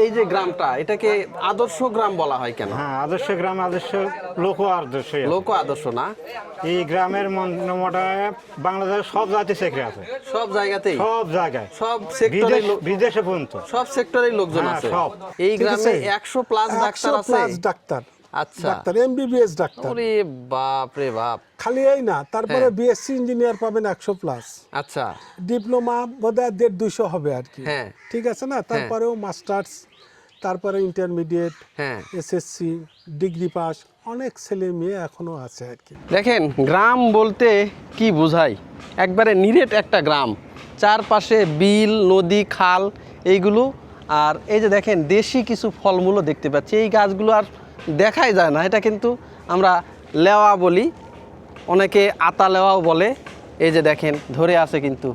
এই যে গ্রামটা এটাকে আদর্শ গ্রাম বলা হয় কেন? হ্যাঁ, আদর্শ গ্রাম, আদর্শ লোক আদর্শ। লোক আদর্শ না? এই গ্রামের মোটামুটি বাংলাদেশের সব জাতি সেক্টর আছে, সব জায়গাতেই, সব জায়গায়, সব সেক্টরে, বিদেশে পর্যন্ত সব সেক্টরেই লোকজন হ্যাঁ, আছে। সব। এই গ্রামে 100 প্লাস ডাক্তার আছে। ডাক্তার, আচ্ছা, ডাক্তার এমবিবিএস ডাক্তার। ওরে বাপ রে বাপ। খালি এই না, তারপরে বিএসসি ইঞ্জিনিয়ার পাবেন 100 প্লাস, আচ্ছা, ডিপ্লোমা বোধহয় 150-200 হবে আর কি। হ্যাঁ, ঠিক আছে না? তারপরেও মাস্টার্স, তারপরে ইন্টারমিডিয়েট, হ্যাঁ। এসএসসি, ডিগ্রি পাস অনেক ছেলে মেয়ে এখনো আছে আর কি। দেখেন গ্রাম বলতে কি বোঝায়, একবারে নিরেট একটা গ্রাম, চারপাশে বিল, নদী, খাল এইগুলো। আর এই যে দেখেন দেশি কিছু ফলমূলও দেখতে পাচ্ছি। এই গাছগুলো আর দেখাই যায় না, এটা কিন্তু আমরা লেওয়া বলি, অনেকে আতা লেওয়াও বলে। এই যে দেখেন ধরে আছে, কিন্তু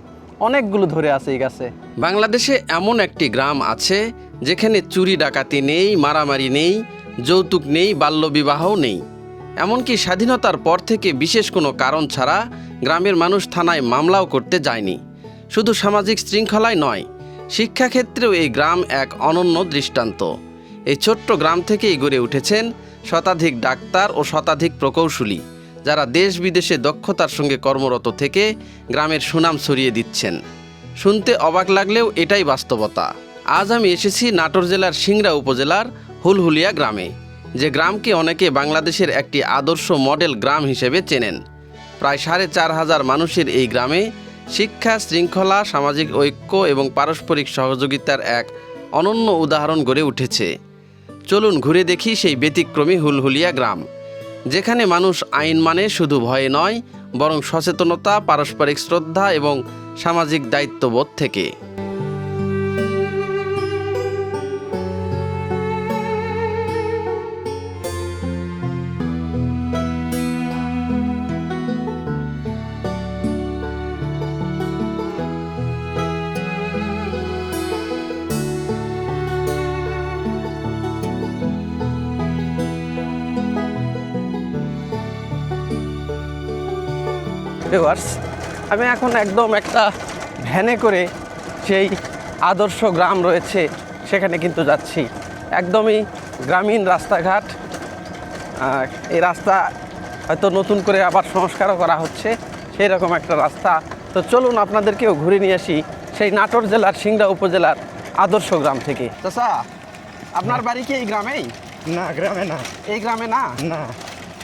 অনেকগুলো ধরে আছে এই গাছে। বাংলাদেশে এমন একটি গ্রাম আছে যেখানে চুরি ডাকাতি নেই, মারামারি নেই, যৌতুক নেই, বাল্যবিবাহও নেই। এমনকি স্বাধীনতার পর থেকে বিশেষ কোনো কারণ ছাড়া গ্রামের মানুষ থানায় মামলাও করতে যায়নি। শুধু সামাজিক শৃঙ্খলায় নয়, শিক্ষাক্ষেত্রেও এই গ্রাম এক অনন্য দৃষ্টান্ত। এই ছোট্ট গ্রাম থেকেই গড়ে উঠেছেন শতাধিক ডাক্তার ও শতাধিক প্রকৌশলী, যারা দেশ বিদেশে দক্ষতার সঙ্গে কর্মরত থেকে গ্রামের সুনাম ছড়িয়ে দিচ্ছেন। শুনতে অবাক লাগলেও এটাই বাস্তবতা। আজ আমি এসেছি নাটোর জেলার সিংড়া উপজেলার হুলহুলিয়া গ্রামে, যে গ্রামকে অনেকে বাংলাদেশের একটি আদর্শ মডেল গ্রাম হিসেবে চেনেন। প্রায় 4500 মানুষের এই গ্রামে শিক্ষা, শৃঙ্খলা, সামাজিক ঐক্য এবং পারস্পরিক সহযোগিতার এক অনন্য উদাহরণ গড়ে উঠেছে। চলুন ঘুরে দেখি সেই ব্যতিক্রমী হুলহুলিয়া গ্রাম, যেখানে মানুষ আইন মানে শুধু ভয়ে নয়, বরং সচেতনতা, পারস্পরিক শ্রদ্ধা এবং সামাজিক দায়িত্ববোধ থেকে। ভিউয়ার্স, আমি এখন একদম একটা ভ্যানে করে সেই আদর্শ গ্রাম রয়েছে সেখানে কিন্তু যাচ্ছি। একদমই গ্রামীণ রাস্তাঘাট। এই রাস্তা হয়তো নতুন করে আবার সংস্কারও করা হচ্ছে, সেই রকম একটা রাস্তা। তো চলুন আপনাদেরকেও ঘুরে নিয়ে আসি সেই নাটোর জেলার সিংড়া উপজেলার আদর্শ গ্রাম থেকে। চাচা, আপনার বাড়ি কি এই গ্রামেই? না, গ্রামে না। এই গ্রামে না? না,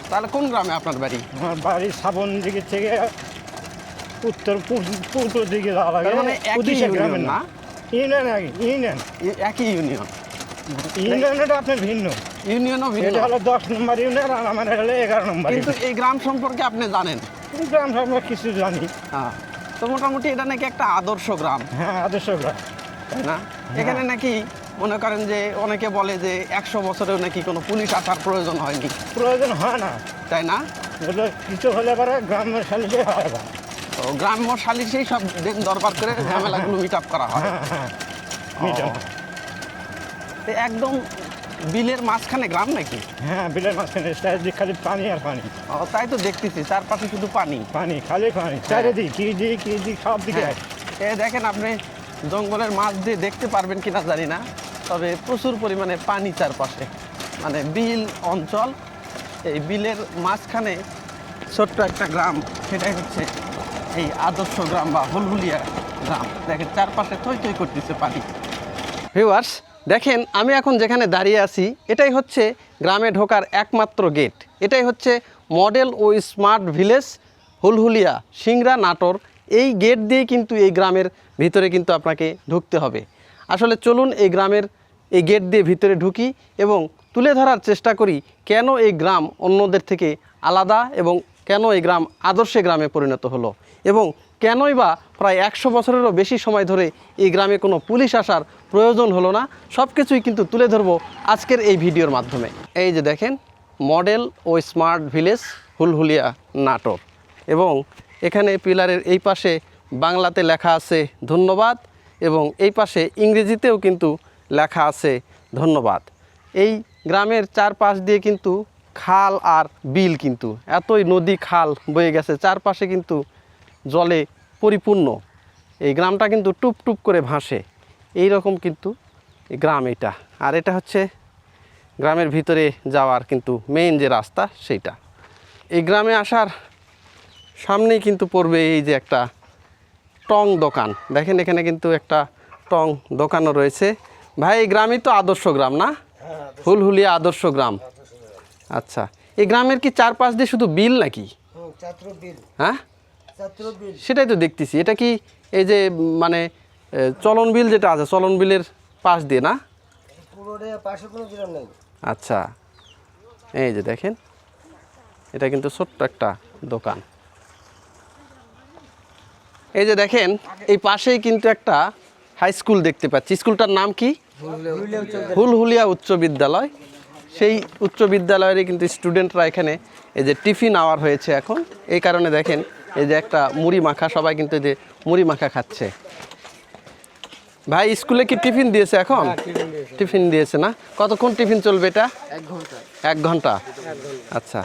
তাহলে কোন গ্রামে আপনার বাড়ি? আমার বাড়ি সাবন দিকে থেকে উত্তর পূর্ব দিকে যাওয়া লাগে। তার মানে একই ইউনিয়ন না? ইউনিয়ন, ইউনিয়ন, একই ইউনিয়ন। ইউনিয়নটা আপনার ভিন্ন, ইউনিয়নও ভিন্ন। এটা হলো 10 নম্বর ইউনিয়ন, আর আমার হলো 11 নম্বর। কিন্তু এই গ্রাম সম্পর্কে আপনি জানেন? গ্রাম আমরা কিছু জানি। হ্যাঁ, তো মোটামুটি এটা নাকি একটা আদর্শ গ্রাম, হ্যাঁ, আদর্শ গ্রাম, তাই না? এখানে নাকি মনে করেন যে অনেকে বলে যে 100 বছরেও নাকি কোনো পুলিশ আসার প্রয়োজন হয়নি। প্রয়োজন হয় না, তাই না? ওটা কিছু হলে পরে গ্রামের সালিশে হয় না। তো গ্রাম্য সালিশেই সব দিন দরবার করে ঝামেলাগুলো মিট আপ করা হয়। হ্যাঁ, মিটার। তো একদম বিলের মাঝখানে গ্রাম নাকি? হ্যাঁ, বিলের মাঝখানে চারিদিক খালি পানি আর পানি। ও, তাই তো দেখতেছি, চারপাশে শুধু পানি। পানি, খালি পানি, চারিদিক কি সব দিকে। হ্যাঁ, এই দেখেন আপনি জঙ্গলের মাছ দিয়ে দেখতে পারবেন কিনা জানি না, তবে প্রচুর পরিমাণে পানি চারপাশে, মানে বিল অঞ্চল। এই বিলের মাঝখানে ছোট্ট একটা গ্রাম, সেটাই হচ্ছে এই আদর্শ গ্রাম বা হুলহুলিয়া গ্রাম। দেখেন চারপাশে থই থই করতেছে পানি। ভিউয়ার্স, দেখেন আমি এখন যেখানে দাঁড়িয়ে আছি এটাই হচ্ছে গ্রামে ঢোকার একমাত্র গেট। এটাই হচ্ছে মডেল ও স্মার্ট ভিলেজ হুলহুলিয়া, সিংড়া, নাটোর। এই গেট দিয়ে কিন্তু এই গ্রামের ভিতরে কিন্তু আপনাকে ঢুকতে হবে। আসলে চলুন এই গ্রামের এই গেট দিয়ে ভিতরে ঢুকি এবং তুলে ধরার চেষ্টা করি কেন এই গ্রাম অন্যদের থেকে আলাদা এবং কেন এই গ্রাম আদর্শ গ্রামে পরিণত হলো, এবং কেনই বা প্রায় 100 বছরেরও বেশি সময় ধরে এই গ্রামে কোনো পুলিশ আসার প্রয়োজন হলো না। সব কিছুই কিন্তু তুলে ধরবো আজকের এই ভিডিওর মাধ্যমে। এই যে দেখেন মডেল ও স্মার্ট ভিলেজ হুলহুলিয়া, নাটোর। এবং এখানে পিলারের এই পাশে বাংলাতে লেখা আছে ধন্যবাদ, এবং এই পাশে ইংরেজিতেও কিন্তু লেখা আছে ধন্যবাদ। এই গ্রামের চারপাশ দিয়ে কিন্তু খাল আর বিল, কিন্তু এতই নদী খাল বয়ে গেছে, চারপাশে কিন্তু জলে পরিপূর্ণ। এই গ্রামটা কিন্তু টুপ টুপ করে ভাসে। এই রকম কিন্তু এই গ্রাম এটা, আর এটা হচ্ছে গ্রামের ভিতরে যাওয়ার কিন্তু মেইন যে রাস্তা সেইটা। এই গ্রামে আসার সামনেই কিন্তু পড়বে এই যে একটা টং দোকান, দেখেন এখানে কিন্তু একটা টং দোকানও রয়েছে। ভাই এই গ্রামই তো আদর্শ গ্রাম না? হুলহুলিয়া আদর্শ গ্রাম। আচ্ছা, এই গ্রামের কি চারপাশ দিয়ে শুধু বিল নাকি? হ্যাঁ, সেটাই তো দেখতেছি। এটা কি এই যে মানে চলন বিল যেটা আছে, চলন বিলের পাশ দিয়ে না? আচ্ছা, এই যে দেখেন এটা কিন্তু ছোট্ট একটা দোকান। এই যে দেখেন এই পাশেই কিন্তু একটা হাই স্কুল দেখতে পাচ্ছি। স্কুলটার নাম কি? হুলহুলিয়া উচ্চ বিদ্যালয়। সেই উচ্চ বিদ্যালয়েরই কিন্তু স্টুডেন্টরা এখানে এই যে টিফিন আওয়ার হয়েছে এখন, এই কারণে দেখেন এই যে একটা মুড়ি মাখা, সবাই কিন্তু এই যে মুড়ি মাখা খাচ্ছে। ভাই স্কুলে কি টিফিন দিয়েছে এখন? টিফিন দিয়েছে না? কতক্ষণ টিফিন চলবে এটা? 1 ঘন্টা। 1 ঘন্টা। আচ্ছা,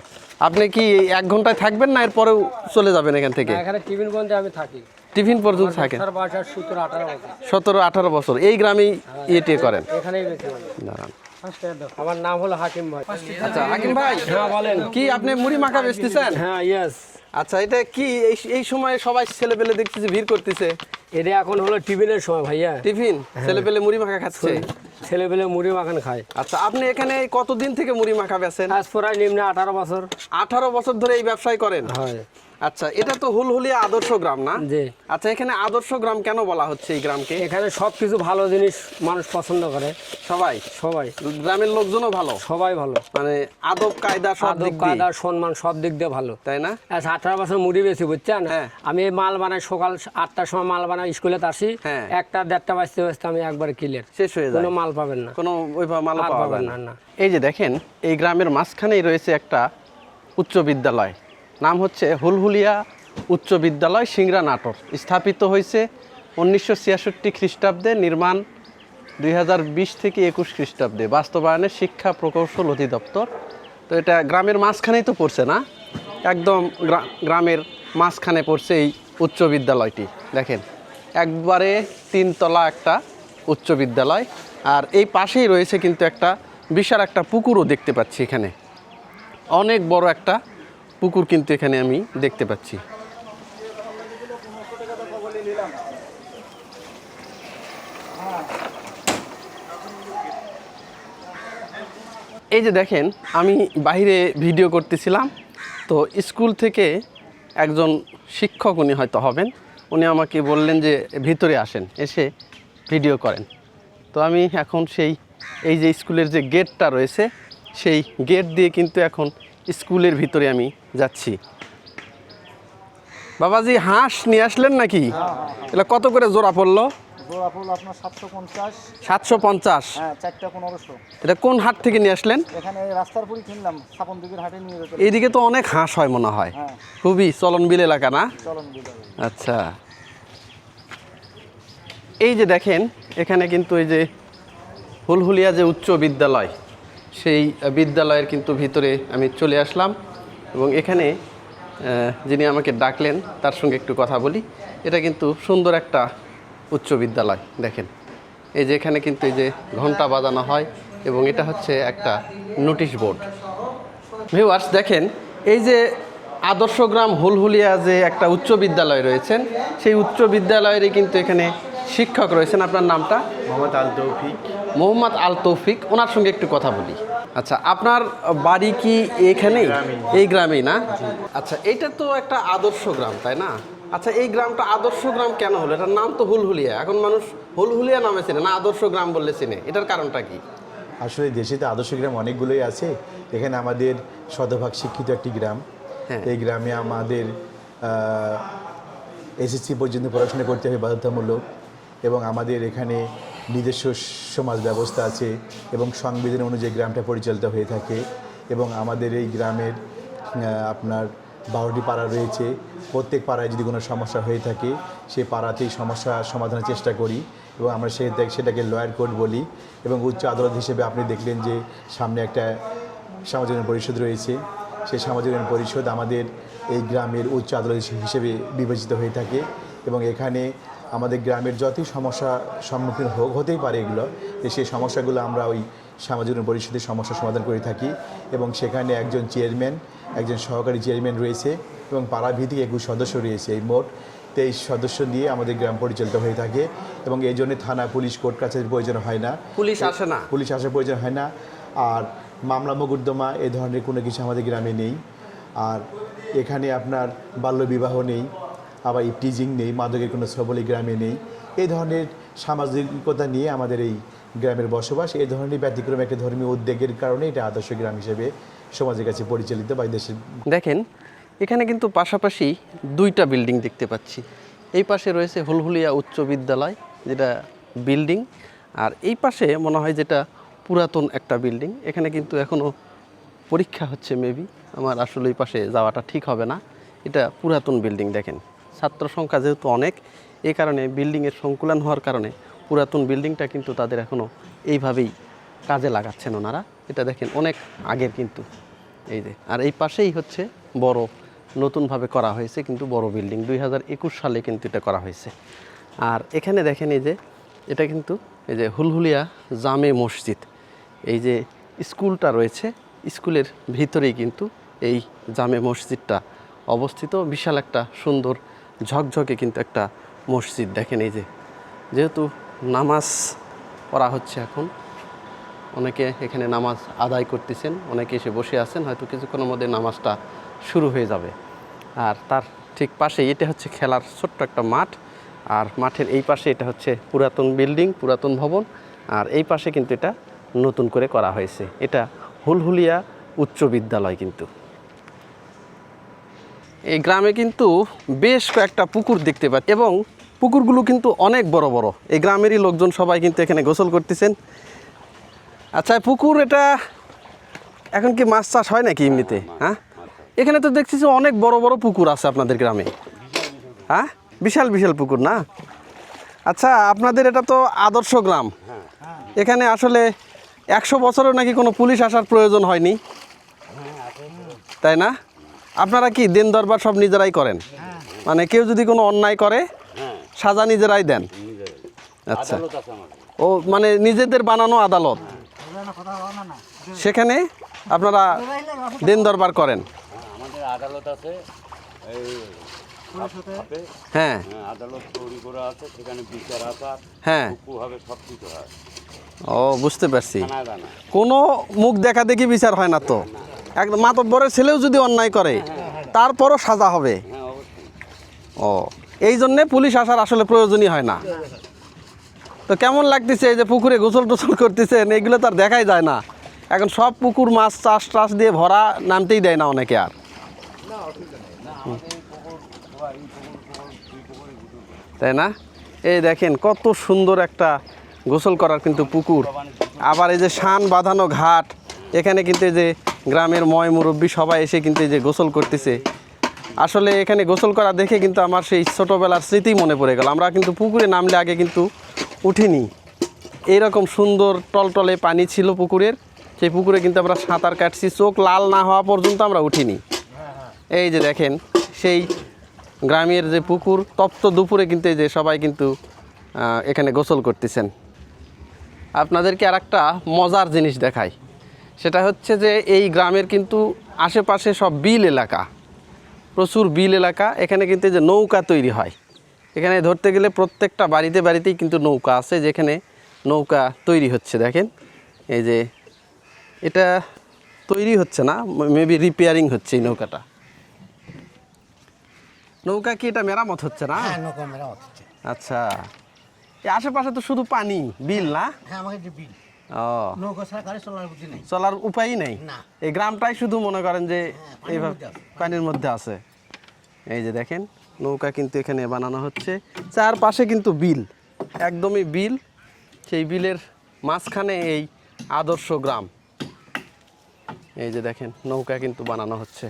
আপনি কি 1 ঘন্টায় থাকবেন না এরপরেও চলে যাবেন এখান থেকে? এখানে টিফিন পর্যন্ত আমি থাকি। টিফিন পর্যন্ত থাকেন? 17-18 বছর। 17-18 বছর এই গ্রামেই ইয়ে করেন? এখানেই বেশি। দাঁড়ান। আমার নাম হলো হাকিম ভাই। আচ্ছা হাকিম ভাই, হ্যাঁ বলেন। কি আপনি মুড়ি মাখা বেচতেছেন? হ্যাঁ, ইয়েস। আচ্ছা, এটা কি এই সময় সবাই ছেলেপেলে দেখতেছি ভিড় করতেছে? এটা এখন হলো টিফিনের সময় ভাইয়া। টিফিন ছেলেপেলে মুড়ি মাখা খাচ্ছে? ছেলেপেলে মুড়ি মাখান খায়। আচ্ছা, আপনি এখানে কতদিন থেকে মুড়ি মাখা বেচেন? আজ প্রায় নিম্নে 18 বছর। 18 বছর ধরে এই ব্যবসায় করেন? হয়। আচ্ছা, এটা তো হুলহুলিয়া আদর্শ গ্রাম না? জি। আচ্ছা, এখানে আদর্শ গ্রাম কেন বলা হচ্ছে এই গ্রামকে? এখানে সব কিছু ভালো জিনিস মানুষ পছন্দ করে। সবাই সবাই, গ্রামের লোকজনও ভালো, সবাই ভালো। মানে আদব কায়দা সব আদব দিক দিয়ে, কায়দা সম্মান সব দিক দিয়ে ভালো, তাই না? আজ 18 বছর মুড়ি বেশি বুঝছেন। হ্যাঁ। আমি মাল বানাই সকাল 8টার সময় মাল বানাই, স্কুলে আসি হ্যাঁ। 1টা-1:30 বাজতে বাজতে আমি একবার ক্লিয়ার, শেষ হয়ে যায়, কোনো মাল পাবেন না, কোনো ওইভাবে মাল মাল পাওয়া পাবেন যায় না, না। না। এই যে দেখেন এই গ্রামের মাঝখানেই রয়েছে একটা উচ্চ বিদ্যালয়, নাম হচ্ছে হুলহুলিয়া উচ্চ বিদ্যালয় সিংড়া নাটোর। স্থাপিত হয়েছে 1966 খ্রিস্টাব্দে, নির্মাণ 2020 থেকে 21 খ্রিস্টাব্দে, বাস্তবায়নের শিক্ষা প্রকৌশল অধিদপ্তর। তো এটা গ্রামের মাঝখানেই তো পড়ছে না? একদম গ্রামের মাঝখানে পড়ছে এই উচ্চ বিদ্যালয়টি। দেখেন একবারে 3 তলা একটা উচ্চ বিদ্যালয়, আর এই পাশেই রয়েছে কিন্তু একটা বিশাল একটা পুকুরও দেখতে পাচ্ছি এখানে, অনেক বড় একটা পুকুর কিন্তু এখানে আমি দেখতে পাচ্ছি। এই যে দেখেন আমি বাইরে ভিডিও করতেছিলাম, তো স্কুল থেকে একজন শিক্ষক, উনি হয়তো হবেন, উনি আমাকে বললেন যে ভিতরে আসেন, এসে ভিডিও করেন। তো আমি এখন এই যে স্কুলের যে গেটটা রয়েছে সেই গেট দিয়ে কিন্তু এখন স্কুলের ভিতরে আমি যাচ্ছি। বাবাজি হাঁস নিয়ে আসলেন নাকি? এটা কত করে জোড়া পড়লো? জোড়া ফুল আপনার 750। 750? হ্যাঁ, 4টা 1500। এটা কোন হাট থেকে নিয়ে আসলেন? এখানে রাস্তার পুরি কিনলাম, ছাপন দিকের হাটে নিয়ে যেতে। এইদিকে তো অনেক হাঁস হয় মনে হয়, হ্যাঁ, খুবই চলনবিল এলাকা না? চলন বিল। আচ্ছা, এই যে দেখেন এখানে কিন্তু এই যে হুলহুলিয়া যে উচ্চ বিদ্যালয়, সেই বিদ্যালয়ের কিন্তু ভিতরে আমি চলে আসলাম, এবং এখানে যিনি আমাকে ডাকলেন তার সঙ্গে একটু কথা বলি। এটা কিন্তু সুন্দর একটা উচ্চ বিদ্যালয়, দেখেন এই যে এখানে কিন্তু এই যে ঘন্টা বাজানো হয়, এবং এটা হচ্ছে একটা নোটিশ বোর্ড। ভিউয়ার্স দেখেন এই যে আদর্শ গ্রাম হুলহুলিয়া যে একটা উচ্চ বিদ্যালয় রয়েছেন, সেই উচ্চ বিদ্যালয়েরই কিন্তু এখানে শিক্ষক রয়েছেন। আপনার নামটা? মোহাম্মদ আল তৌফিক। মোহাম্মদ আল তৌফিক, ওনার সঙ্গে একটু কথা বলি। আচ্ছা, আপনার বাড়ি কি এখানেই? এই গ্রামেই না? আচ্ছা, এইটা তো একটা আদর্শ গ্রাম তাই না? আচ্ছা, এই গ্রামটা আদর্শ গ্রাম কেন হলো? এটার নাম তো হুলহুলিয়া, এখন মানুষ হুলহুলিয়া নামে চেনে না, আদর্শ গ্রাম বললে চেনে, এটার কারণটা কি? আসলে দেশে তো আদর্শ গ্রাম অনেকগুলোই আছে, এখানে আমাদের শতভাগ শিক্ষিত একটি গ্রাম। হ্যাঁ। এই গ্রামে আমাদের এসএসসি পর্যন্ত পড়াশোনা করতে হবে বাধ্যতামূলক, এবং আমাদের এখানে নিজস্ব সমাজ ব্যবস্থা আছে, এবং সংবিধান অনুযায়ী গ্রামটা পরিচালিত হয়ে থাকে। এবং আমাদের এই গ্রামের আপনার 12টি পাড়া রয়েছে। প্রত্যেক পাড়ায় যদি কোনো সমস্যা হয়ে থাকে সেই পাড়াতেই সমস্যা সমাধানের চেষ্টা করি, এবং আমরা সেটাকে লয়ার কোর্ট বলি। এবং উচ্চ আদালত হিসেবে আপনি দেখলেন যে সামনে একটা সামাজিক উন্নয়ন পরিষদ রয়েছে, সেই সামাজিক উন্নয়ন পরিষদ আমাদের এই গ্রামের উচ্চ আদালত হিসেবে বিবেচিত হয়ে থাকে। এবং এখানে আমাদের গ্রামের যতই সমস্যা সম্মুখীন হতেই পারে এগুলো, সেই সমস্যাগুলো আমরা ওই সামাজিক উন্নয়ন পরিষদের সমস্যার সমাধান করে থাকি এবং সেখানে একজন চেয়ারম্যান, একজন সহকারী চেয়ারম্যান রয়েছে এবং পাড়াভিত্তিক 21 সদস্য রয়েছে। এই মোট 23 সদস্য নিয়ে আমাদের গ্রাম পরিচালিত হয়ে থাকে এবং এই জন্য থানা, পুলিশ, কোর্ট কাছারির প্রয়োজন হয় না, পুলিশ আসে না, পুলিশ আসার প্রয়োজন হয় না। আর মামলা মোকদ্দমা এ ধরনের কোনো কিছু আমাদের গ্রামে নেই। আর এখানে আপনার বাল্যবিবাহ নেই, আবার ইপটিজিং নেই, মাদকের কোনো সবল এই গ্রামে নেই। এই ধরনের সামাজিকতা নিয়ে আমাদের এই গ্রামের বসবাস। এই ধরনের ব্যতিক্রম একটা ধর্মীয় উদ্যোগের কারণে এটা আদর্শ গ্রাম হিসেবে সমাজের কাছে পরিচালিত বা দেশের। দেখেন এখানে কিন্তু পাশাপাশি দুইটা বিল্ডিং দেখতে পাচ্ছি। এই পাশে রয়েছে হুলহুলিয়া উচ্চ বিদ্যালয়, যেটা বিল্ডিং, আর এই পাশে মনে হয় যেটা পুরাতন একটা বিল্ডিং। এখানে কিন্তু এখনও পরীক্ষা হচ্ছে, মেবি আমার আসলে এই পাশে যাওয়াটা ঠিক হবে না। এটা পুরাতন বিল্ডিং। দেখেন ছাত্র সংখ্যা যেহেতু অনেক, এই কারণে বিল্ডিংয়ের সংকুলান হওয়ার কারণে পুরাতন বিল্ডিংটা কিন্তু তাদের এখনও এইভাবেই কাজে লাগাচ্ছেন ওনারা। এটা দেখেন অনেক আগের কিন্তু, এই যে। আর এই পাশেই হচ্ছে বড় নতুনভাবে করা হয়েছে কিন্তু বড় বিল্ডিং, 2021 সালে কিন্তু এটা করা হয়েছে। আর এখানে দেখেন এই যে এটা কিন্তু এই যে হুলহুলিয়া জামে মসজিদ, এই যে স্কুলটা রয়েছে, স্কুলের ভিতরেই কিন্তু এই জামে মসজিদটা অবস্থিত। বিশাল একটা সুন্দর ঝকঝকে কিন্তু একটা মসজিদ। দেখেন এই যে, যেহেতু নামাজ পড়া হচ্ছে এখন, অনেকে এখানে নামাজ আদায় করতেছেন, অনেকে এসে বসে আছেন, হয়তো কিছুক্ষণের মধ্যে নামাজটা শুরু হয়ে যাবে। আর তার ঠিক পাশে এটা হচ্ছে খেলার ছোট্ট একটা মাঠ, আর মাঠের এই পাশে এটা হচ্ছে পুরাতন বিল্ডিং, পুরাতন ভবন, আর এই পাশে কিন্তু এটা নতুন করে করা হয়েছে। এটা হুলহুলিয়া উচ্চ বিদ্যালয়। কিন্তু এই গ্রামে কিন্তু বেশ কয়েকটা পুকুর দেখতে পাচ্ছি এবং পুকুরগুলো কিন্তু অনেক বড় বড়। এই গ্রামেরই লোকজন সবাই কিন্তু এখানে গোসল করতেছেন। আচ্ছা, পুকুর এটা এখন কি মাছ চাষ হয় নাকি এমনিতে? হ্যাঁ, এখানে তো দেখছি যে অনেক বড় বড় পুকুর আছে আপনাদের গ্রামে। হ্যাঁ, বিশাল বিশাল পুকুর না? আচ্ছা, আপনাদের এটা তো আদর্শ গ্রাম। এখানে আসলে 100 বছরও নাকি কোনো পুলিশ আসার প্রয়োজন হয়নি, তাই না? আপনারা কি দিন দরবার সব নিজেরাই করেন? মানে কেউ যদি কোনো অন্যায় করে সাজা নিজেরাই দেন? আচ্ছা, ও মানে নিজেদের বানানো আদালত, সেখানে আপনারা দিন দরবার করেন? আমাদের আদালত আছে, এই হ্যাঁ, আদালত তৈরি করা আছে, সেখানে বিচার আচার হ্যাঁ, হবে, সব কিছু হয়। ও বুঝতে পারছি। না জানা কোনো মুখ দেখা দেখি বিচার হয় না তো? একদম মাতব্বরের ছেলেও যদি অন্যায় করে তারপরও সাজা হবে? হ্যাঁ, অবশ্যই। ও, এই জন্যে পুলিশ আসার আসলে প্রয়োজনই হয় না। তো কেমন লাগতেছে এই যে পুকুরে গোসল টোসল করতেছেন? এগুলো তো আর দেখাই যায় না এখন, সব পুকুর মাছ চাষ টাস দিয়ে ভরা, নামতেই দেয় না অনেকে আর, তাই না? এই দেখেন কত সুন্দর একটা গোসল করার কিন্তু পুকুর, আবার এই যে শান বাঁধানো ঘাট। এখানে কিন্তু এই যে গ্রামের ময় মুরব্বী সবাই এসে কিন্তু এই যে গোসল করতেছে। আসলে এখানে গোসল করা দেখে কিন্তু আমার সেই ছোটোবেলার স্মৃতি মনে পড়ে গেল। আমরা কিন্তু পুকুরে নামলে আগে কিন্তু উঠিনি, এইরকম সুন্দর টলটলে পানি ছিল পুকুরের, সেই পুকুরে কিন্তু আমরা সাঁতার কাটছি, চোখ লাল না হওয়া পর্যন্ত আমরা উঠিনি। এই যে দেখেন সেই গ্রামের যে পুকুর, তপ্ত দুপুরে কিন্তু এই যে সবাই কিন্তু এখানে গোসল করতেছেন। আপনাদেরকে আর একটা মজার জিনিস দেখাই, সেটা হচ্ছে যে এই গ্রামের কিন্তু আশেপাশে সব বিল এলাকা, প্রচুর বিল এলাকা। এখানে কিন্তু এই যে নৌকা তৈরি হয়, এখানে ধরতে গেলে প্রত্যেকটা বাড়িতে বাড়িতেই কিন্তু নৌকা আছে, যেখানে নৌকা তৈরি হচ্ছে। দেখেন এই যে এটা তৈরি হচ্ছে না, মেবি রিপেয়ারিং হচ্ছে এই নৌকাটা। নৌকা কি এটা মেরামত হচ্ছে না? হ্যাঁ, নৌকা মেরামত হচ্ছে। আচ্ছা, এই আশেপাশে তো শুধু পানি, বিল না? হ্যাঁ, আমাকে যে বিল, ও, নৌকা ছাড়া গাড়ি চলার বুদ্ধি নেই, চলার উপায়ই নেই। না। এই গ্রামটাই শুধু মনে করেন যে পানির এইভাবে মধ্যে আছে। পানির মধ্যে আছে। এই যে দেখেন নৌকা কিন্তু এখানে বানানো হচ্ছে, চারপাশে কিন্তু বিল, একদমই বিল। সেই বিলের মাঝখানে এই আদর্শ গ্রাম। এই যে দেখেন নৌকা কিন্তু বানানো হচ্ছে।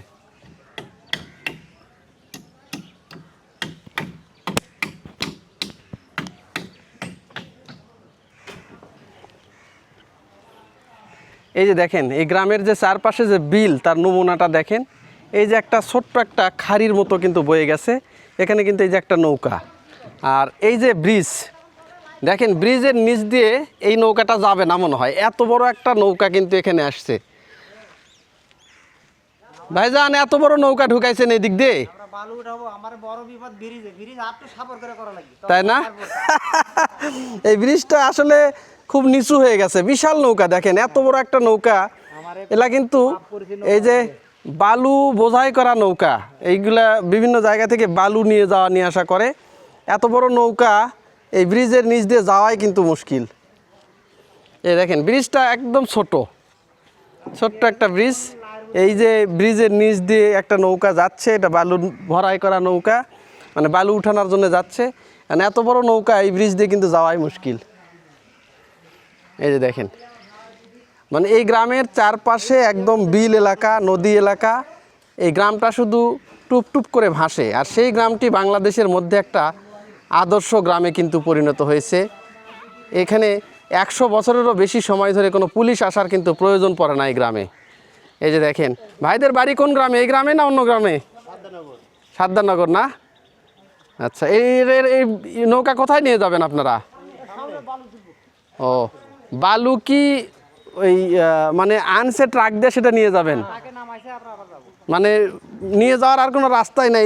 এই যে দেখেন এই গ্রামের যে চারপাশে যে বিল, তার নমুনাটা দেখেন। এই যে একটা ছোট্ট একটা খাড়ির মতো কিন্তু বয়ে গেছে, এখানে কিন্তু এই যে একটা নৌকা, আর এই যে ব্রিজ দেখেন, ব্রিজের নিচ দিয়ে এই নৌকাটা যাবে না মনে হয়, এত বড় একটা নৌকা কিন্তু এখানে আসছে। ভাইজান, এত বড় নৌকা ঢুকাইছেন এই দিক দিয়ে, বালু উঠাবো, আমার বড় বিপদ ব্রিজে, ব্রিজ আর তো সাবর করে করা লাগবে, তাই না? এই ব্রিজটা আসলে খুব নিচু হয়ে গেছে, বিশাল নৌকা দেখেন, এত বড় একটা নৌকা। এলা কিন্তু এই যে বালু বোঝাই করা নৌকা, এইগুলা বিভিন্ন জায়গা থেকে বালু নিয়ে আসা করে। এত বড় নৌকা এই ব্রিজের নিচ দিয়ে যাওয়াই কিন্তু মুশকিল। এই দেখেন, ব্রিজটা একদম ছোট্ট একটা ব্রিজ। এই যে ব্রিজের নিচ দিয়ে একটা নৌকা যাচ্ছে, এটা বালু ভরাই করা নৌকা, মানে বালু উঠানোর জন্য যাচ্ছে। মানে এত বড় নৌকা এই ব্রিজ দিয়ে কিন্তু যাওয়াই মুশকিল। এই যে দেখেন, মানে এই গ্রামের চারপাশে একদম বিল এলাকা, নদী এলাকা। এই গ্রামটা শুধু টুপ টুপ করে ভাসে, আর সেই গ্রামটি বাংলাদেশের মধ্যে একটা আদর্শ গ্রামে কিন্তু পরিণত হয়েছে। এখানে 100 বছরেরও বেশি সময় ধরে কোনো পুলিশ আসার কিন্তু প্রয়োজন পড়ে না এই গ্রামে। এই যে দেখেন, ভাইদের বাড়ি কোন গ্রামে, এই গ্রামে না অন্য গ্রামে? সাদ্দানগর না? আচ্ছা, এই নৌকা কোথায় নিয়ে যাবেন আপনারা? ও, বালু কি ওই মানে আনসে ট্রাক দিয়ে সেটা নিয়ে যাবেন? মানে নিয়ে যাওয়ার আর কোনো রাস্তাই নাই?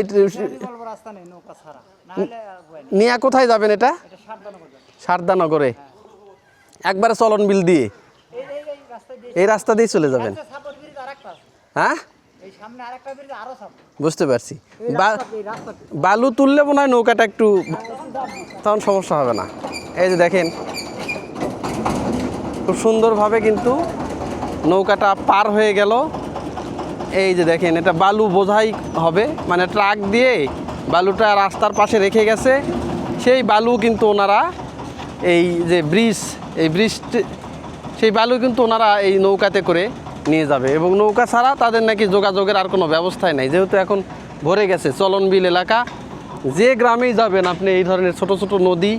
নিয়ে কোথায় যাবেন এটা? সারদানগরে একবারে চলন বিল দিয়ে এই রাস্তা দিয়ে চলে যাবেন? হ্যাঁ, বুঝতে পারছি। বালু তুললে মনে হয় নৌকাটা একটু তখন সমস্যা হবে না। এই যে দেখেন, খুব সুন্দরভাবে কিন্তু নৌকাটা পার হয়ে গেল। এই যে দেখেন, এটা বালু বোঝাই হবে, মানে ট্রাক দিয়ে বালুটা রাস্তার পাশে রেখে গেছে। সেই বালু কিন্তু ওনারা এই যে ব্রিজ, এই ব্রিজ, সেই বালু কিন্তু ওনারা এই নৌকাতে করে নিয়ে যাবে। এবং নৌকা ছাড়া তাদের নাকি যোগাযোগের আর কোনো ব্যবস্থাই নাই, যেহেতু এখন ভরে গেছে চলন বিল এলাকা। যে গ্রামেই যাবেন আপনি এই ধরনের ছোট ছোট নদী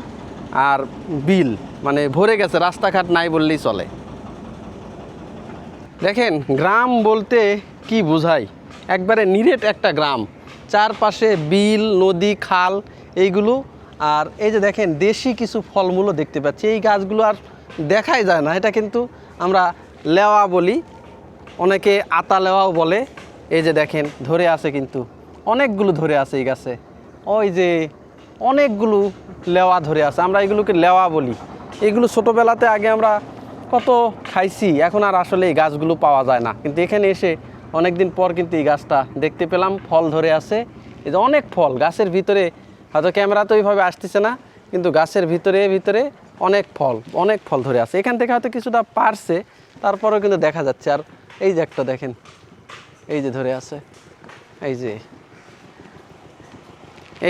আর বিল মানে ভরে গেছে, রাস্তাঘাট নাই বললেই চলে। দেখেন, গ্রাম বলতে কি বোঝায়, একবারে নিরেট একটা গ্রাম, চারপাশে বিল, নদী, খাল এইগুলো। আর এই যে দেখেন, দেশি কিছু ফলমূলও দেখতে পাচ্ছি। এই গাছগুলো আর দেখাই যায় না, এটা কিন্তু আমরা লেওয়া বলি, অনেকে আতা লেওয়াও বলে। এই যে দেখেন, ধরে আছে কিন্তু অনেকগুলো ধরে আছে এই গাছে, ওই যে অনেকগুলো লেওয়া ধরে আছে, আমরা এগুলোকে লেওয়া বলি। এগুলো ছোটোবেলাতে আগে আমরা কত খাইছি, এখন আর আসলে এই গাছগুলো পাওয়া যায় না। কিন্তু এখানে এসে অনেক দিন পর কিন্তু এই গাছটা দেখতে পেলাম, ফল ধরে আছে। এই যে অনেক ফল গাছের ভিতরে, হয়তো ক্যামেরা তো এইভাবে আসতেছে না, কিন্তু গাছের ভিতরে অনেক ফল ধরে আছে। এখান থেকে হয়তো কিছুটা পারছে, তারপরেও কিন্তু দেখা যাচ্ছে। আর এই যে একটা দেখেন, এই যে ধরে আছে, এই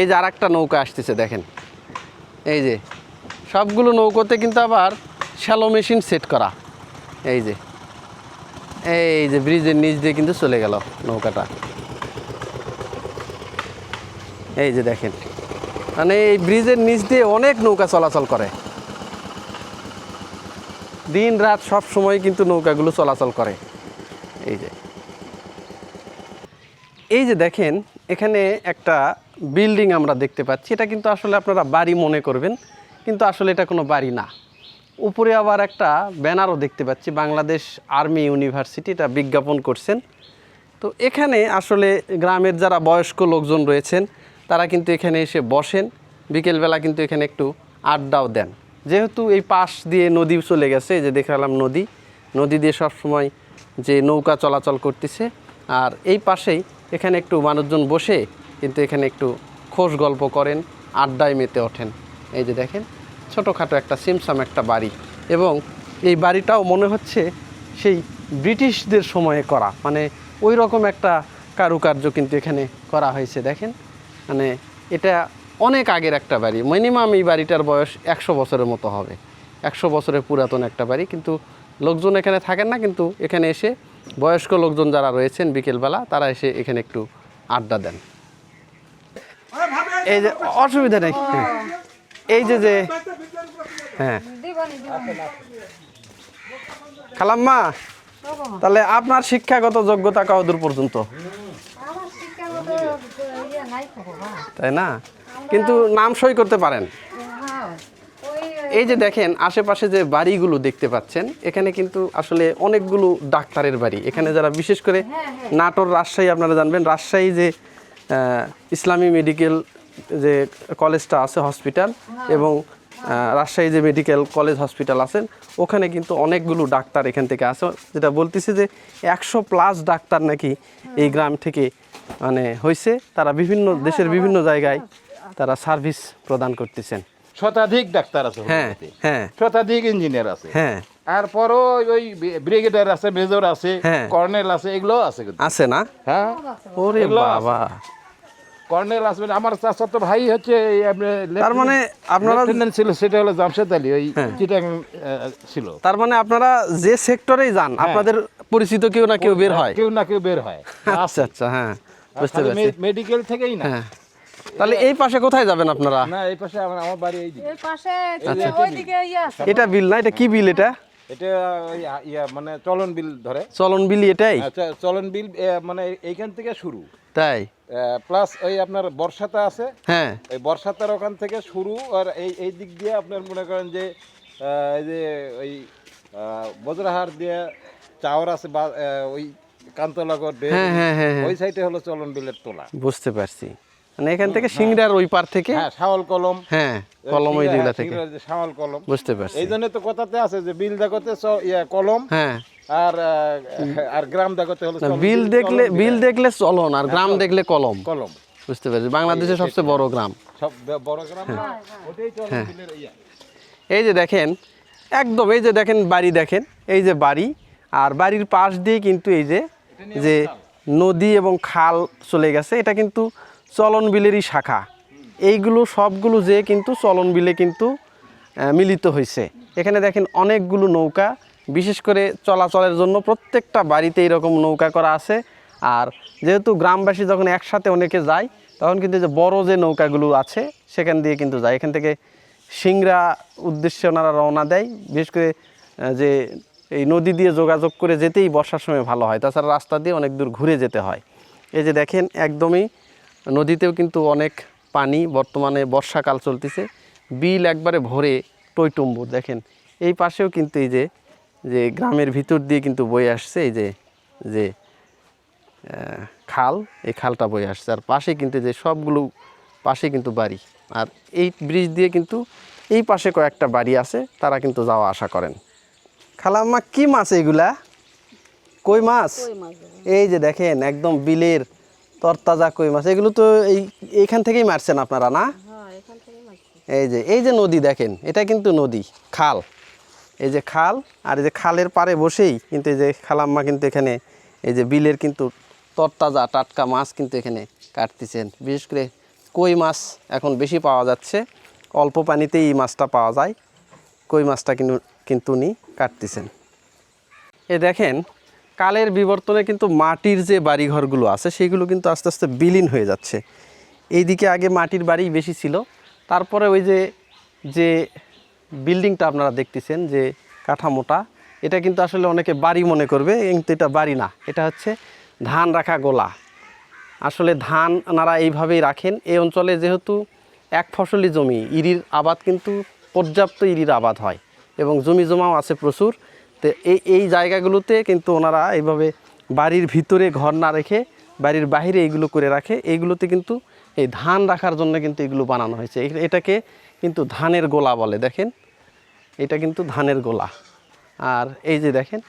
যে আর একটা নৌকা আসতেছে দেখেন। এই যে সবগুলো নৌকোতে কিন্তু আবার শ্যালো মেশিন সেট করা। এই যে ব্রিজের নিচ দিয়ে কিন্তু চলে গেল নৌকাটা। এই যে দেখেন, মানে এই ব্রিজের নিচ দিয়ে অনেক নৌকা চলাচল করে, দিন রাত সব সময় কিন্তু নৌকাগুলো চলাচল করে। এই যে দেখেন, এখানে একটা বিল্ডিং আমরা দেখতে পাচ্ছি। এটা কিন্তু আসলে আপনারা বাড়ি মনে করবেন, কিন্তু আসলে এটা কোনো বাড়ি না। উপরে আবার একটা ব্যানারও দেখতে পাচ্ছি, বাংলাদেশ আর্মি ইউনিভার্সিটি, এটা বিজ্ঞাপন করছেন। তো এখানে আসলে গ্রামের যারা বয়স্ক লোকজন রয়েছেন তারা কিন্তু এখানে এসে বসেন, বিকেলবেলা কিন্তু এখানে একটু আড্ডাও দেন। যেহেতু এই পাশ দিয়ে নদী চলে গেছে, এই যে দেখালাম নদী দিয়ে সবসময় যে নৌকা চলাচল করতেছে। আর এই পাশেই এখানে একটু মানুষজন বসে কিন্তু এখানে একটু খোশ গল্প করেন, আড্ডায় মেতে ওঠেন। এই যে দেখেন, ছোটোখাটো একটা সিমসাম একটা বাড়ি, এবং এই বাড়িটাও মনে হচ্ছে সেই ব্রিটিশদের সময়ে করা, মানে ওই রকম একটা কারুকার্য কিন্তু এখানে করা হয়েছে। দেখেন, মানে এটা অনেক আগের একটা বাড়ি, মিনিমাম এই বাড়িটার বয়স 100 বছরের মতো হবে, 100 বছরের পুরাতন একটা বাড়ি। কিন্তু লোকজন এখানে থাকেন না, কিন্তু এখানে এসে বয়স্ক লোকজন যারা রয়েছেন বিকেলবেলা তারা এসে এখানে একটু আড্ডা দেন। এই যে অসুবিধা নেই, এই যে হ্যাঁ খালাম্মা, তাহলে আপনার শিক্ষাগত যোগ্যতা কতদূর পর্যন্ত? তাই না? কিন্তু নাম সই করতে পারেন। এই যে দেখেন আশেপাশে যে বাড়িগুলো দেখতে পাচ্ছেন, এখানে কিন্তু আসলে অনেকগুলো ডাক্তারের বাড়ি। এখানে যারা বিশেষ করে নাটোর, রাজশাহী, আপনারা জানবেন রাজশাহী যে ইসলামী মেডিকেল যে কলেজটা আছে, হসপিটাল, এবং রাজশাহী যে মেডিকেল কলেজ হসপিটাল আছেন, ওখানে কিন্তু অনেকগুলো ডাক্তার এখান থেকে আসে। যেটা বলতেছে যে 100+ ডাক্তার নাকি এই গ্রাম থেকে মানে হয়েছে। তারা বিভিন্ন দেশের বিভিন্ন জায়গায় তারা সার্ভিস প্রদান করতেছেন। শতাধিক ডাক্তার আছে, হ্যাঁ হ্যাঁ শতাধিক ইঞ্জিনিয়ার আছে, হ্যাঁ, তারপরও ওই ব্রিগেডিয়ার আছে, মেজর আছে, হ্যাঁ। কর্নেল আছে, এগুলো আছে কিন্তু। আছে না? হ্যাঁ, ওরে এগুলো আছে। বাবা, কর্নেল আসবে। আমার চাচাতো ভাই হচ্ছে তার মানে আপনারা লেফটেন্যান্ট ছিল, সেটা হলো জামশেদ আলী, ওই চিটাং ছিল। তার মানে আপনারা যে সেক্টরেই যান আপনাদের পরিচিত কেউ না কেউ বের হয়। কেউ না কেউ বের হয়। আচ্ছা আচ্ছা, হ্যাঁ বুঝতে পারছি। মেডিকেল থেকেই না। হ্যাঁ, তাহলে এই পাশে কোথায় যাবেন আপনারা? না, এই পাশে আমার বাড়ি এই দিকে। এই পাশে ওইদিকে আছে। এটা বিল না? এটা কি বিল? এটা এটা ওই মানে চলন বিল ধরে। চলন বিল এটাই? আচ্ছা, চলন বিল মানে এইখান থেকে শুরু, তাই? প্লাস ওই আপনার বর্ষাতা আছে, হ্যাঁ, এই বর্ষাতার ওখান থেকে শুরু। আর এই দিক দিয়ে আপনার মনে করেন যে এই যে ওই বজ্রাহার দিয়ে চাওয়ার আছে, বা ওই কান্তলাগর ডে, হ্যাঁ, হ্যাঁ, হ্যাঁ, হ্যাঁ। ওই সাইডে হলো চলন বিলের তোলা। বুঝতে পারছি। মানে এখান থেকে সিংড়ার ওই পার থেকে, হ্যাঁ, শাওল কলম, হ্যাঁ কলম ওই দিকটা থেকে, সিংড়ার যে শাওল কলম। বুঝতে পারছি। এই জন্য তো কথাতে আছে যে বিল দেখতে কলম, হ্যাঁ, আর গ্রাম দেখতে হলো চলন বিল দেখলে চলন বিল দেখলে চলন, আর গ্রাম দেখলে কলম। কলম। বুঝতে পারছি। বাংলাদেশের সবচেয়ে বড় গ্রাম। সব বড় গ্রাম না, ওটাই চলন বিলের ইয়া। এই যে দেখেন একদম, এই যে দেখেন বাড়ি, দেখেন এই যে বাড়ি, আর বাড়ির পাশ দিয়ে কিন্তু এই যে যে নদী এবং খাল চলে গেছে, এটা কিন্তু চলন বিলেরই শাখা। এইগুলো সবগুলো যে কিন্তু চলন বিলে কিন্তু মিলিত হয়েছে। এখানে দেখেন অনেকগুলো নৌকা, বিশেষ করে চলাচলের জন্য প্রত্যেকটা বাড়িতে এরকম নৌকা করা আছে। আর যেহেতু গ্রামবাসী যখন একসাথে অনেকে যায়, তখন কিন্তু যে বড় যে নৌকাগুলো আছে সেখান দিয়ে কিন্তু যায়। এখান থেকে সিংড়া উদ্দেশ্যে ওনারা রওনা দেয়। বিশেষ করে যে এই নদী দিয়ে যোগাযোগ করে যেতেই বর্ষার সময় ভালো হয়, তাছাড়া রাস্তা দিয়ে অনেক দূর ঘুরে যেতে হয়। এই যে দেখেন একদমই নদীতেও কিন্তু অনেক পানি, বর্তমানে বর্ষাকাল চলতেছে, বিল একবারে ভরে টইটুম্বুর। দেখেন এই পাশেও কিন্তু এই যে যে গ্রামের ভিতর দিয়ে কিন্তু বয়ে আসছে এই যে যে খাল, এই খালটা বয়ে আসছে। আর পাশে কিন্তু যে সবগুলো পাশে কিন্তু বাড়ি, আর এই ব্রিজ দিয়ে কিন্তু এই পাশে কয়েকটা বাড়ি আছে, তারা কিন্তু যাওয়া আসা করেন। খালাম্মা কি মাছ এগুলা? কই মাছ? এই যে দেখেন একদম বিলের তরতাজা কই মাছ। এগুলো তো এইখান থেকেই মারছেন আপনারা না? এই যে নদী দেখেন, এটা কিন্তু নদী, খাল, এই যে খাল। আর এই যে খালের পাড়ে বসেই কিন্তু এই যে খালাম্মা কিন্তু এখানে এই যে বিলের কিন্তু তরতাজা টাটকা মাছ কিন্তু এখানে কাটতেছেন। বিশেষ করে কই মাছ এখন বেশি পাওয়া যাচ্ছে, অল্প পানিতেই এই মাছটা পাওয়া যায়। কই মাছটা কিন্তু উনি কাটতেছেন। এ দেখেন কালের বিবর্তনে কিন্তু মাটির যে বাড়িঘরগুলো আছে সেগুলো কিন্তু আস্তে আস্তে বিলীন হয়ে যাচ্ছে। এইদিকে আগে মাটির বাড়ি বেশি ছিল, তারপরে ওই যে বিল্ডিংটা আপনারা দেখতেছেন যে কাঠামোটা, এটা কিন্তু আসলে অনেকে বাড়ি মনে করবে, কিন্তু এটা বাড়ি না, এটা হচ্ছে ধান রাখা গোলা। আসলে ধান ওনারা এইভাবেই রাখেন। এই অঞ্চলে যেহেতু এক ফসলি জমি, ইরির আবাদ কিন্তু পর্যাপ্ত ইরির আবাদ হয় এবং জমি জমাও আছে প্রচুর। তো এই জায়গাগুলোতে কিন্তু ওনারা এইভাবে বাড়ির ভিতরে ঘর না রেখে বাড়ির বাইরে এইগুলো করে রাখে। এইগুলোতে কিন্তু এই ধান রাখার জন্য কিন্তু এগুলো বানানো হয়েছে। এটাকে কিন্তু ধানের গোলা বলে। দেখেন এটা কিন্তু ধানের গোলা। আর এই যে দেখেন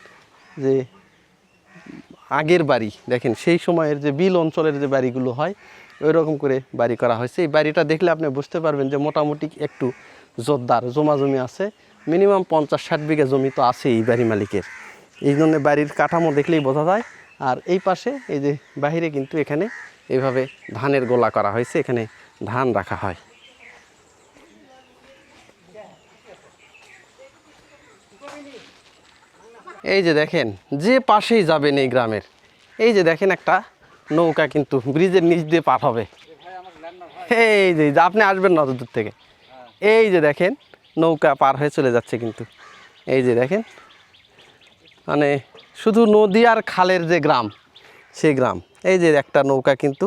যে আগের বাড়ি, দেখেন সেই সময়ের যে বিল অঞ্চলের যে বাড়িগুলো হয় ওই রকম করে বাড়ি করা হয়েছে। এই বাড়িটা দেখলে আপনি বুঝতে পারবেন যে মোটামুটি একটু জোরদার জমি আছে, মিনিমাম 50-60 বিঘা জমি তো আছে এই বাড়ি মালিকের। এই জন্য বাড়ির কাঠামো দেখলেই বোঝা যায়। আর এই পাশে এই যে বাহিরে কিন্তু এখানে এইভাবে ধানের গোলা করা হয়েছে, এখানে ধান রাখা হয়। এই যে দেখেন যে পাশেই যাবেন এই গ্রামের, এই যে দেখেন একটা নৌকা কিন্তু ব্রিজের নিচ দিয়ে পার হবে। এই যে আপনি আসবেন না দূর থেকে, এই যে দেখেন নৌকা পার হয়ে চলে যাচ্ছে কিন্তু। এই যে দেখেন মানে শুধু নদী আর খালের যে গ্রাম, সেই গ্রাম। এই যে একটা নৌকা কিন্তু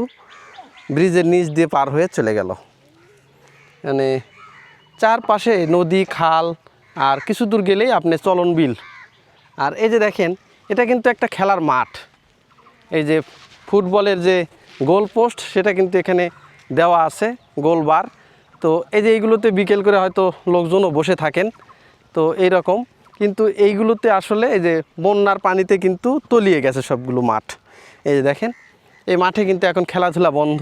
ব্রিজের নিচ দিয়ে পার হয়ে চলে গেল। মানে চারপাশে নদী খাল আর কিছু দূর গেলেই আপনি চলন বিল। আর এই যে দেখেন এটা কিন্তু একটা খেলার মাঠ, এই যে ফুটবলের যে গোল পোস্ট সেটা কিন্তু এখানে দেওয়া আছে, গোল বার। তো এই যে এইগুলোতে বিকেল করে হয়তো লোকজনও বসে থাকেন, তো এই রকম। কিন্তু এইগুলোতে আসলে এই যে বন্যার পানিতে কিন্তু তলিয়ে গেছে সবগুলো মাঠ। এই যে দেখেন এই মাঠে কিন্তু এখন খেলাধুলা বন্ধ,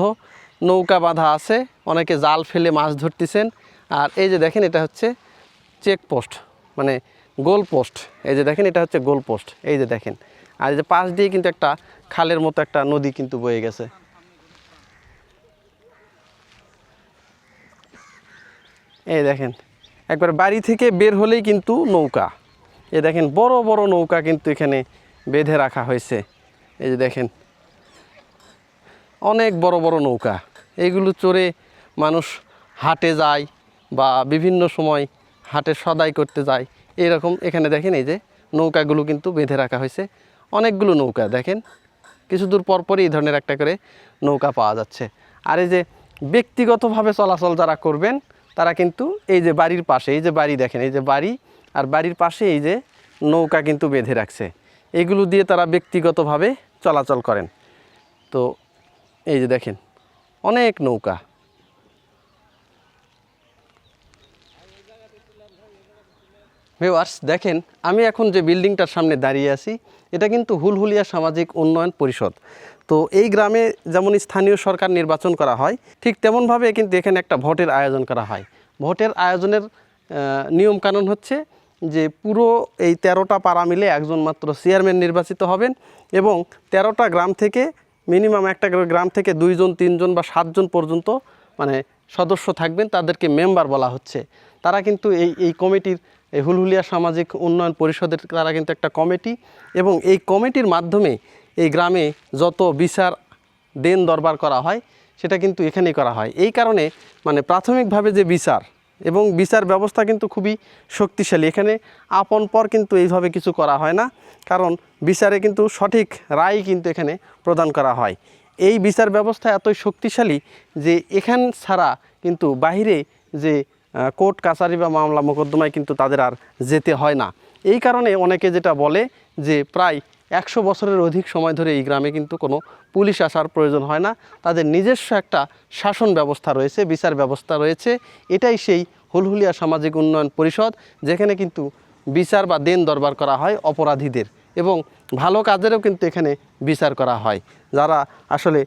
নৌকা বাঁধা আছে, অনেকে জাল ফেলে মাছ ধরতেছেন। আর এই যে দেখেন এটা হচ্ছে চেকপোস্ট, মানে গোল পোস্ট। এই যে দেখেন এটা হচ্ছে গোল পোস্ট, এই যে দেখেন। আর এই যে পাশ দিয়ে কিন্তু একটা খালের মতো একটা নদী কিন্তু বয়ে গেছে। এই দেখেন একবার বাড়ি থেকে বের হলেই কিন্তু নৌকা। এই দেখেন বড় বড় নৌকা কিন্তু এখানে বেঁধে রাখা হয়েছে। এই যে দেখেন অনেক বড় বড় নৌকা, এইগুলো চড়ে মানুষ হাটে যায় বা বিভিন্ন সময় হাটে সদাই করতে যায়। এরকম এখানে দেখেন এই যে নৌকাগুলো কিন্তু বেঁধে রাখা হয়েছে, অনেকগুলো নৌকা। দেখেন কিছু দূর পরপরই এই ধরনের একটা করে নৌকা পাওয়া যাচ্ছে। আর এই যে ব্যক্তিগতভাবে চলাচল যারা করবেন তারা কিন্তু এই যে বাড়ির পাশে, এই যে বাড়ি দেখেন, এই যে বাড়ি আর বাড়ির পাশে এই যে নৌকা কিন্তু বেঁধে রাখছে, এগুলো দিয়ে তারা ব্যক্তিগতভাবে চলাচল করেন। তো এই যে দেখেন অনেক নৌকা। ভিউয়ার্স দেখেন আমি এখন যে বিল্ডিংটার সামনে দাঁড়িয়ে আছি এটা কিন্তু হুলহুলিয়া সামাজিক উন্নয়ন পরিষদ। তো এই গ্রামে যেমন স্থানীয় সরকার নির্বাচন করা হয় ঠিক তেমনভাবে কিন্তু এখানে একটা ভোটের আয়োজন করা হয়। ভোটের আয়োজনের নিয়মকানুন হচ্ছে যে পুরো এই 13টা পাড়া মিলে একজন মাত্র চেয়ারম্যান নির্বাচিত হবেন এবং 13টা গ্রাম থেকে মিনিমাম একটা গ্রাম থেকে 2 জন 3 জন বা 7 জন পর্যন্ত মানে সদস্য থাকবেন, তাদেরকে মেম্বার বলা হচ্ছে। তারা কিন্তু এই কমিটির, এই হুলহুলিয়া সামাজিক উন্নয়ন পরিষদের তারা কিন্তু একটা কমিটি, এবং এই কমিটির মাধ্যমে এই গ্রামে যত বিচার দেন দরবার করা হয় সেটা কিন্তু এখানেই করা হয়। এই কারণে মানে প্রাথমিকভাবে যে বিচার এবং বিচার ব্যবস্থা কিন্তু খুবই শক্তিশালী। এখানে আপন পর কিন্তু এইভাবে কিছু করা হয় না, কারণ বিচারে কিন্তু সঠিক রায় কিন্তু এখানে প্রদান করা হয়। এই বিচার ব্যবস্থা এতই শক্তিশালী যে এখান ছাড়া কিন্তু বাহিরে যে কোর্ট কাছারি বা মামলা মোকদ্দমায় কিন্তু তাদের আর যেতে হয় না। এই কারণে অনেকে যেটা বলে যে প্রায় 100 বছরের অধিক সময় ধরে এই গ্রামে কিন্তু কোনো পুলিশ আসার প্রয়োজন হয় না, তাদের নিজস্ব একটা শাসন ব্যবস্থা রয়েছে, বিচার ব্যবস্থা রয়েছে। এটাই সেই হুলহুলিয়া সামাজিক উন্নয়ন পরিষদ, যেখানে কিন্তু বিচার বা দেন দরবার করা হয় অপরাধীদের, এবং ভালো কাজেরও কিন্তু এখানে বিচার করা হয়। যারা আসলে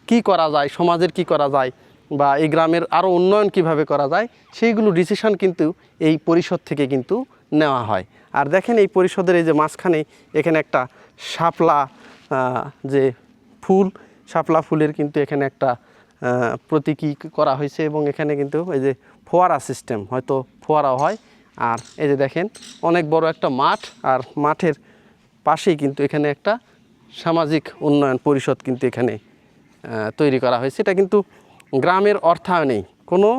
কি করা যায়, সমাজের কি করা যায় বা এই গ্রামের আরও উন্নয়ন কিভাবে করা যায় সেইগুলো ডিসিশন কিন্তু এই পরিষদ থেকে কিন্তু নেওয়া হয়। আর দেখেন এই পরিষদের এই যে মাঝখানে এখানে একটা শাপলা যে ফুল, শাপলা ফুলের কিন্তু এখানে একটা প্রতীকী করা হয়েছে, এবং এখানে কিন্তু এই যে ফোয়ারা সিস্টেম, হয়তো ফোয়ারাও হয়। আর এই যে দেখেন অনেক বড় একটা মাঠ, আর মাঠের পাশেই কিন্তু এখানে একটা সামাজিক উন্নয়ন পরিষদ কিন্তু এখানে তৈরি করা হয়েছে। এটা কিন্তু গ্রামের অর্থায়নেই, কোনো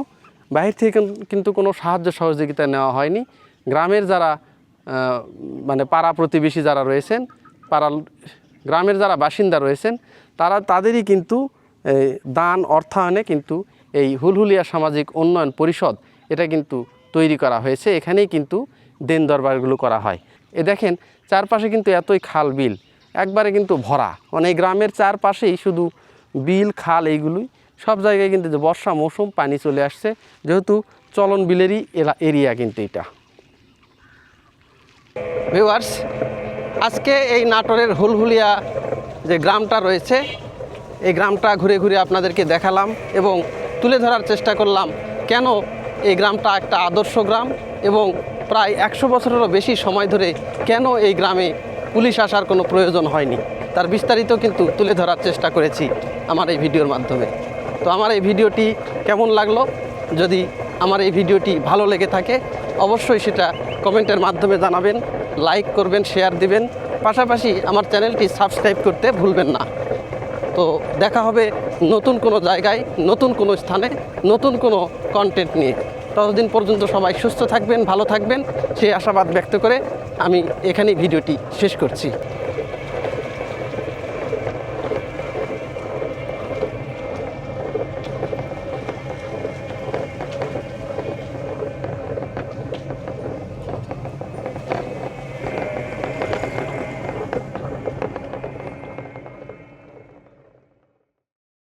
বাহির থেকে কিন্তু কোনো সাহায্য সহযোগিতা নেওয়া হয়নি। গ্রামের যারা মানে পাড়া প্রতিবেশী যারা রয়েছেন, গ্রামের যারা বাসিন্দা রয়েছেন তাদেরই কিন্তু দান অর্থায়নে কিন্তু এই হুলহুলিয়া সামাজিক উন্নয়ন পরিষদ এটা কিন্তু তৈরি করা হয়েছে। এখানেই কিন্তু দেন দরবারগুলো করা হয়। এ দেখেন চারপাশে কিন্তু এতই খাল বিল একবারে কিন্তু ভরা, মানে এই গ্রামের চারপাশেই শুধু বিল খাল, এইগুলোই সব জায়গায় কিন্তু যে বর্ষা মৌসুম পানি চলে আসছে, যেহেতু চলন বিলেরই এরিয়া কিন্তু এটা। ভিউয়ার্স আজকে এই নাটোরের হুলহুলিয়া যে গ্রামটা রয়েছে এই গ্রামটা ঘুরে ঘুরে আপনাদেরকে দেখালাম এবং তুলে ধরার চেষ্টা করলাম কেন এই গ্রামটা একটা আদর্শ গ্রাম, এবং প্রায় 100 বছরেরও বেশি সময় ধরে কেন এই গ্রামে পুলিশ আসার কোনো প্রয়োজন হয়নি, তার বিস্তারিত কিন্তু তুলে ধরার চেষ্টা করেছি আমার এই ভিডিওর মাধ্যমে। তো আমার এই ভিডিওটি কেমন লাগলো, যদি আমার এই ভিডিওটি ভালো লেগে থাকে অবশ্যই সেটা কমেন্টের মাধ্যমে জানাবেন, লাইক করবেন, শেয়ার দিবেন, পাশাপাশি আমার চ্যানেলটি সাবস্ক্রাইব করতে ভুলবেন না। তো দেখা হবে নতুন কোনো জায়গায়, নতুন কোনো স্থানে, নতুন কোনো কন্টেন্ট নিয়ে। ততদিন পর্যন্ত সবাই সুস্থ থাকবেন, ভালো থাকবেন সেই আশাবাদ ব্যক্ত করে আমি এখানেই ভিডিওটি শেষ করছি।